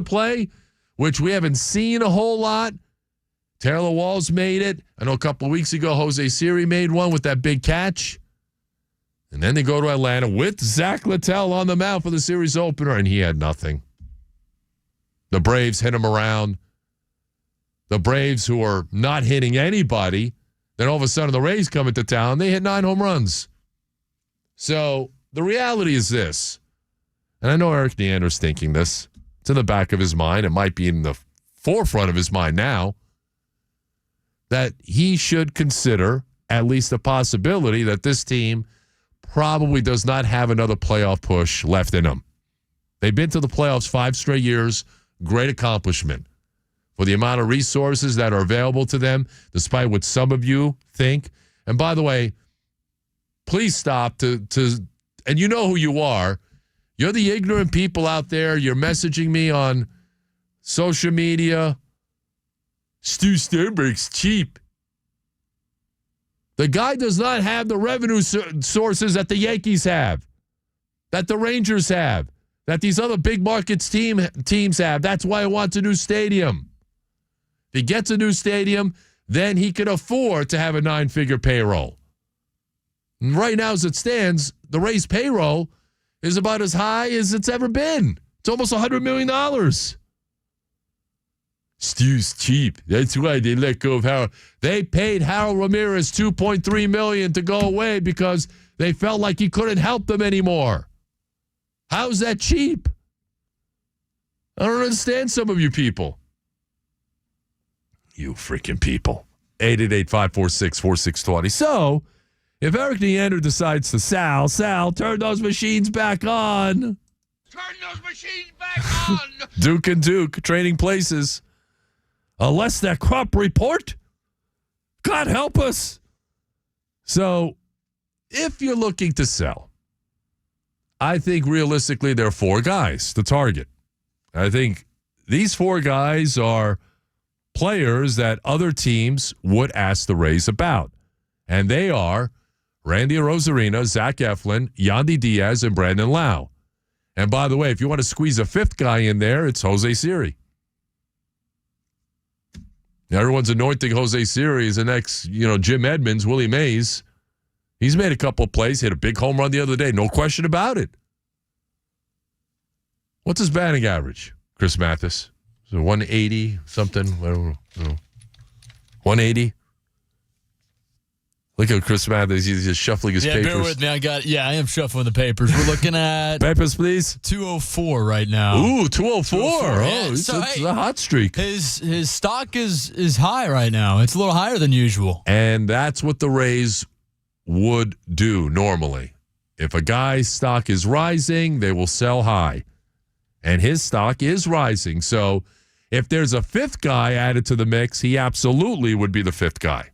play, which we haven't seen a whole lot. Taylor Walls made it. I know a couple of weeks ago, Jose Siri made one with that big catch. And then they go to Atlanta with Zach Littell on the mound for the series opener, and he had nothing. The Braves hit him around. The Braves, who are not hitting anybody, then all of a sudden the Rays come into town. They hit 9 home runs. So the reality is this, and I know Eric Neander's thinking this. It's in the back of his mind. It might be in the forefront of his mind now, that he should consider at least the possibility that this team probably does not have another playoff push left in them. They've been to the playoffs 5 straight years. Great accomplishment for the amount of resources that are available to them, despite what some of you think. And by the way, please stop to and you know who you are. You're the ignorant people out there. You're messaging me on social media. Stu Sternberg's cheap. The guy does not have the revenue sources that the Yankees have, that the Rangers have, that these other big markets teams have. That's why he wants a new stadium. If he gets a new stadium, then he can afford to have a 9-figure payroll. And right now, as it stands, the Rays' payroll is about as high as it's ever been. It's almost $100 million. Stu's cheap. That's why they let go of Harold. They paid Harold Ramirez $2.3 million to go away because they felt like he couldn't help them anymore. How's that cheap? I don't understand some of you people. You freaking people. 888-546-4620. So, if Eric Neander decides to Sal, turn those machines back on. Turn those machines back on. Duke and Duke, trading places. Unless that crop report, God help us. So, if you're looking to sell, I think realistically there are 4 guys to target. I think these 4 guys are players that other teams would ask the Rays about. And they are Randy Arozarena, Zach Eflin, Yandy Diaz, and Brandon Lau. And by the way, if you want to squeeze a 5th guy in there, it's Jose Siri. Now, everyone's anointing Jose Siri as the next, Jim Edmonds, Willie Mays. He's made a couple of plays, hit a big home run the other day. No question about it. What's his batting average, Chris Mathis? Is it 180 something? I don't know. 180? Look at Chris Mathis. He's just shuffling his papers. Yeah, bear with me. I am shuffling the papers. We're looking at papers, please. 204 right now. Ooh, 204. Yeah, It's a hot streak. His stock is high right now. It's a little higher than usual. And that's what the Rays would do normally. If a guy's stock is rising, they will sell high. And his stock is rising. So if there's a 5th guy added to the mix, he absolutely would be the 5th guy.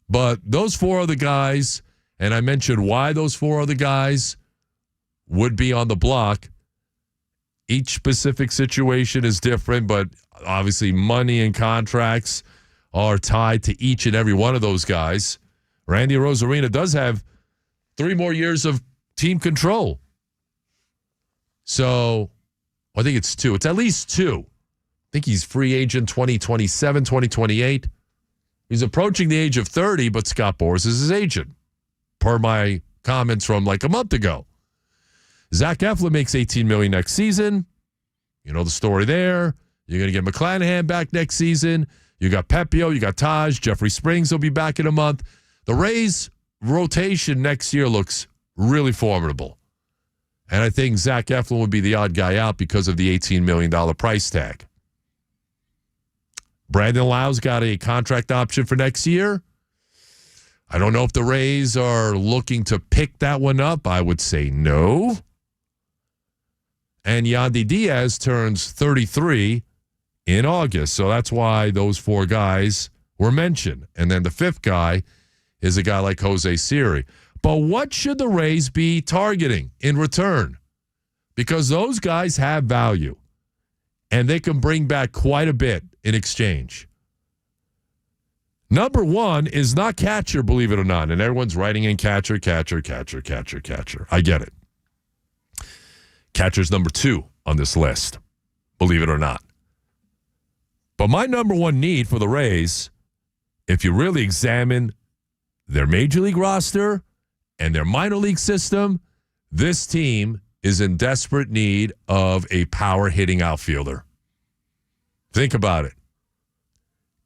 But those 4 other guys, and I mentioned why those 4 other guys would be on the block. Each specific situation is different, but obviously money and contracts are tied to each and every one of those guys. Randy Arozarena does have 3 more years of team control. So I think it's 2. It's at least 2. I think he's free agent 2027, 2028. He's approaching the age of 30, but Scott Boras is his agent, per my comments from like a month ago. Zach Eflin makes $18 million next season. You know the story there. You're going to get McClanahan back next season. You got Pepio, you got Taj. Jeffrey Springs will be back in a month. The Rays' rotation next year looks really formidable. And I think Zach Eflin would be the odd guy out because of the $18 million price tag. Brandon Lau's got a contract option for next year. I don't know if the Rays are looking to pick that one up. I would say no. And Yandy Diaz turns 33 in August. So that's why those 4 guys were mentioned. And then the 5th guy is a guy like Jose Siri. But what should the Rays be targeting in return? Because those guys have value. And they can bring back quite a bit in exchange. Number 1 is not catcher, believe it or not. And everyone's writing in catcher. I get it. Catcher's number 2 on this list. believe it or not. But my number one need for the Rays, if you really examine their major league roster and their minor league system, this team is in desperate need of a power-hitting outfielder. Think about it.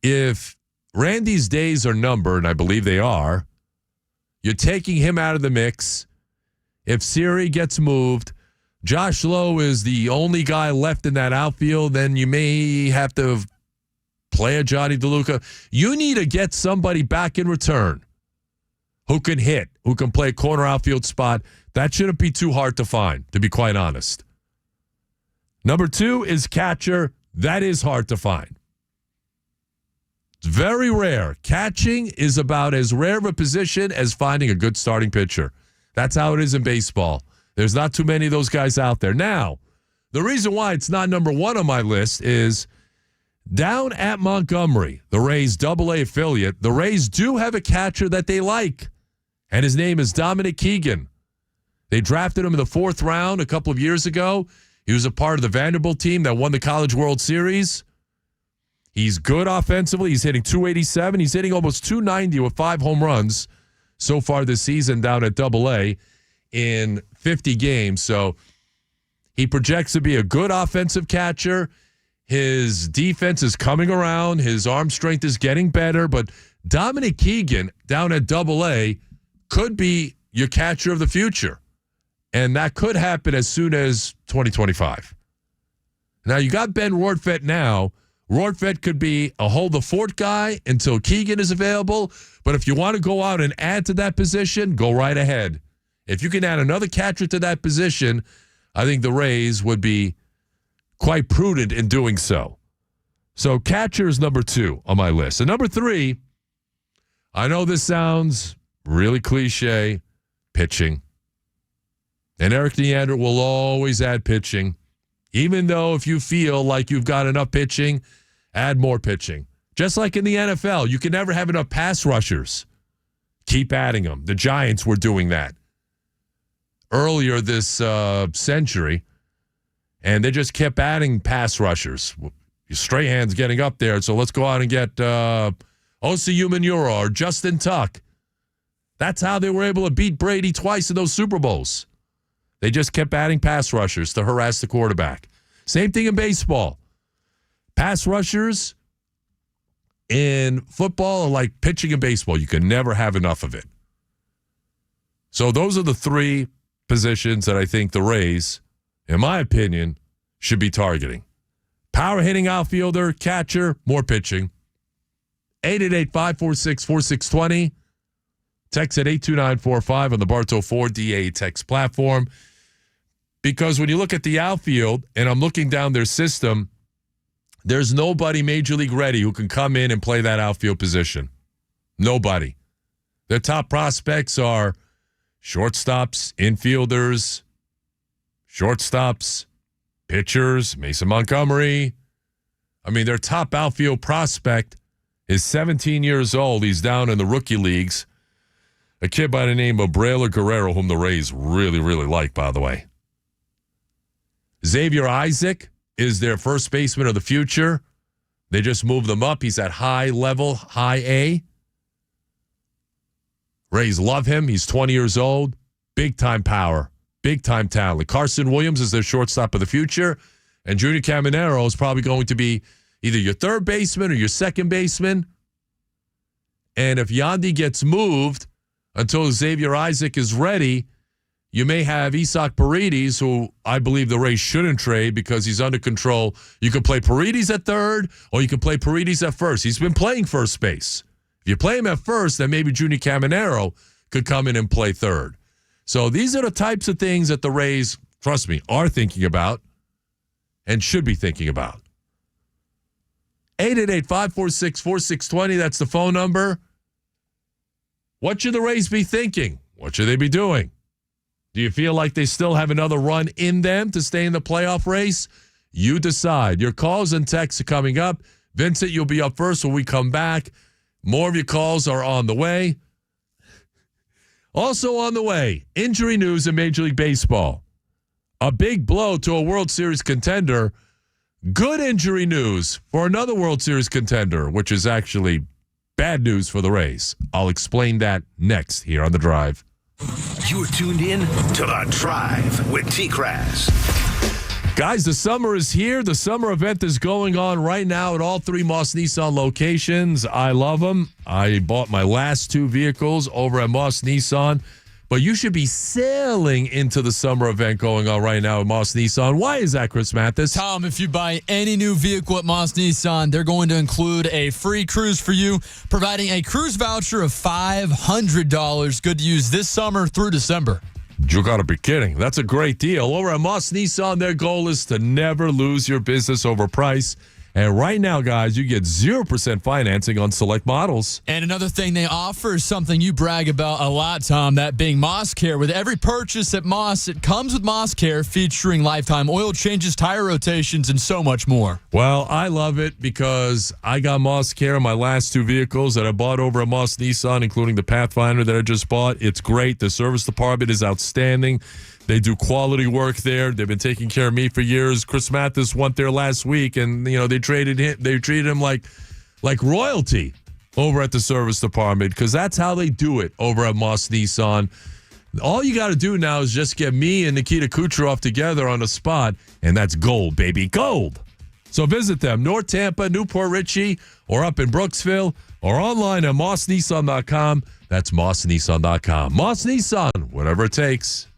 If Randy's days are numbered, and I believe they are, you're taking him out of the mix. If Siri gets moved, Josh Lowe is the only guy left in that outfield, then you may have to play a Johnny DeLuca. You need to get somebody back in return who can hit, who can play a corner outfield spot. That shouldn't be too hard to find, to be quite honest. Number 2 is catcher. That is hard to find. It's very rare. Catching is about as rare of a position as finding a good starting pitcher. That's how it is in baseball. There's not too many of those guys out there. Now, the reason why it's not number 1 on my list is down at Montgomery, the Rays' AA affiliate, the Rays do have a catcher that they like, and his name is Dominic Keegan. They drafted him in the 4th round a couple of years ago. He was a part of the Vanderbilt team that won the College World Series. He's good offensively. He's hitting .287. He's hitting almost .290 with 5 home runs so far this season down at AA in 50 games. So he projects to be a good offensive catcher. His defense is coming around. His arm strength is getting better. But Dominic Keegan down at AA could be your catcher of the future. And that could happen as soon as 2025. Now, you got Ben Rortvedt now. Rortvedt could be a hold the fort guy until Keegan is available. But if you want to go out and add to that position, go right ahead. If you can add another catcher to that position, I think the Rays would be quite prudent in doing so. So catcher is number 2 on my list. And number 3, I know this sounds really cliche, pitching. And Eric Neander will always add pitching. Even though if you feel like you've got enough pitching, add more pitching. Just like in the NFL, you can never have enough pass rushers. Keep adding them. The Giants were doing that earlier this century, and they just kept adding pass rushers. Strahan's getting up there, so let's go out and get Osi Umenyiora or Justin Tuck. That's how they were able to beat Brady twice in those Super Bowls. They just kept adding pass rushers to harass the quarterback. Same thing in baseball. Pass rushers in football are like pitching in baseball. You can never have enough of it. So those are the 3 positions that I think the Rays, in my opinion, should be targeting. Power hitting outfielder, catcher, more pitching. 888-546-4620. Text at 82945 on the Bartow Ford DA text platform. Because when you look at the outfield, and I'm looking down their system, there's nobody major league ready who can come in and play that outfield position. Nobody. Their top prospects are shortstops, infielders, shortstops, pitchers, Mason Montgomery. I mean, their top outfield prospect is 17 years old. He's down in the rookie leagues. A kid by the name of Braylor Guerrero, whom the Rays really, really like, by the way. Xavier Isaac is their first baseman of the future. They just moved him up. He's at high level, high A. Rays love him. He's 20 years old. Big-time power. Big-time talent. Carson Williams is their shortstop of the future. And Junior Caminero is probably going to be either your third baseman or your second baseman. And if Yandy gets moved until Xavier Isaac is ready, you may have Isaac Paredes, who I believe the Rays shouldn't trade because he's under control. You can play Paredes at third, or you can play Paredes at first. He's been playing first base. If you play him at first, then maybe Junior Caminero could come in and play third. So these are the types of things that the Rays, trust me, are thinking about and should be thinking about. 888-546-4620, that's the phone number. What should the Rays be thinking? What should they be doing? Do you feel like they still have another run in them to stay in the playoff race? You decide. Your calls and texts are coming up. Vincent, you'll be up first when we come back. More of your calls are on the way. Also on the way, injury news in Major League Baseball. A big blow to a World Series contender. good injury news for another World Series contender, which is actually bad news for the Rays. I'll explain that next here on The Drive. You're tuned in to The Drive with TKras. Guys, the summer is here. The summer event is going on right now at all 3 Moss Nissan locations. I love them. I bought my last 2 vehicles over at Moss Nissan. But you should be sailing into the summer event going on right now at Moss Nissan. Why is that, Chris Mathis? Tom, if you buy any new vehicle at Moss Nissan, they're going to include a free cruise for you, providing a cruise voucher of $500. Good to use this summer through December. You got to be kidding. That's a great deal. Over at Moss Nissan, their goal is to never lose your business over price. And right now, guys, you get 0% financing on select models. And another thing they offer is something you brag about a lot, Tom, that being Moss Care. With every purchase at Moss, it comes with Moss Care, featuring lifetime oil changes, tire rotations, and so much more. Well, I love it because I got Moss Care in my last 2 vehicles that I bought over at Moss Nissan, including the Pathfinder that I just bought. It's great. The service department is outstanding. They do quality work there. They've been taking care of me for years. Chris Mathis went there last week, and they treated him like royalty over at the service department, because that's how they do it over at Moss Nissan. All you got to do now is just get me and Nikita Kucherov together on a spot, and that's gold, baby, gold. So visit them, North Tampa, Newport Richie, or up in Brooksville, or online at mossnissan.com. That's mossnissan.com. Moss Nissan, whatever it takes.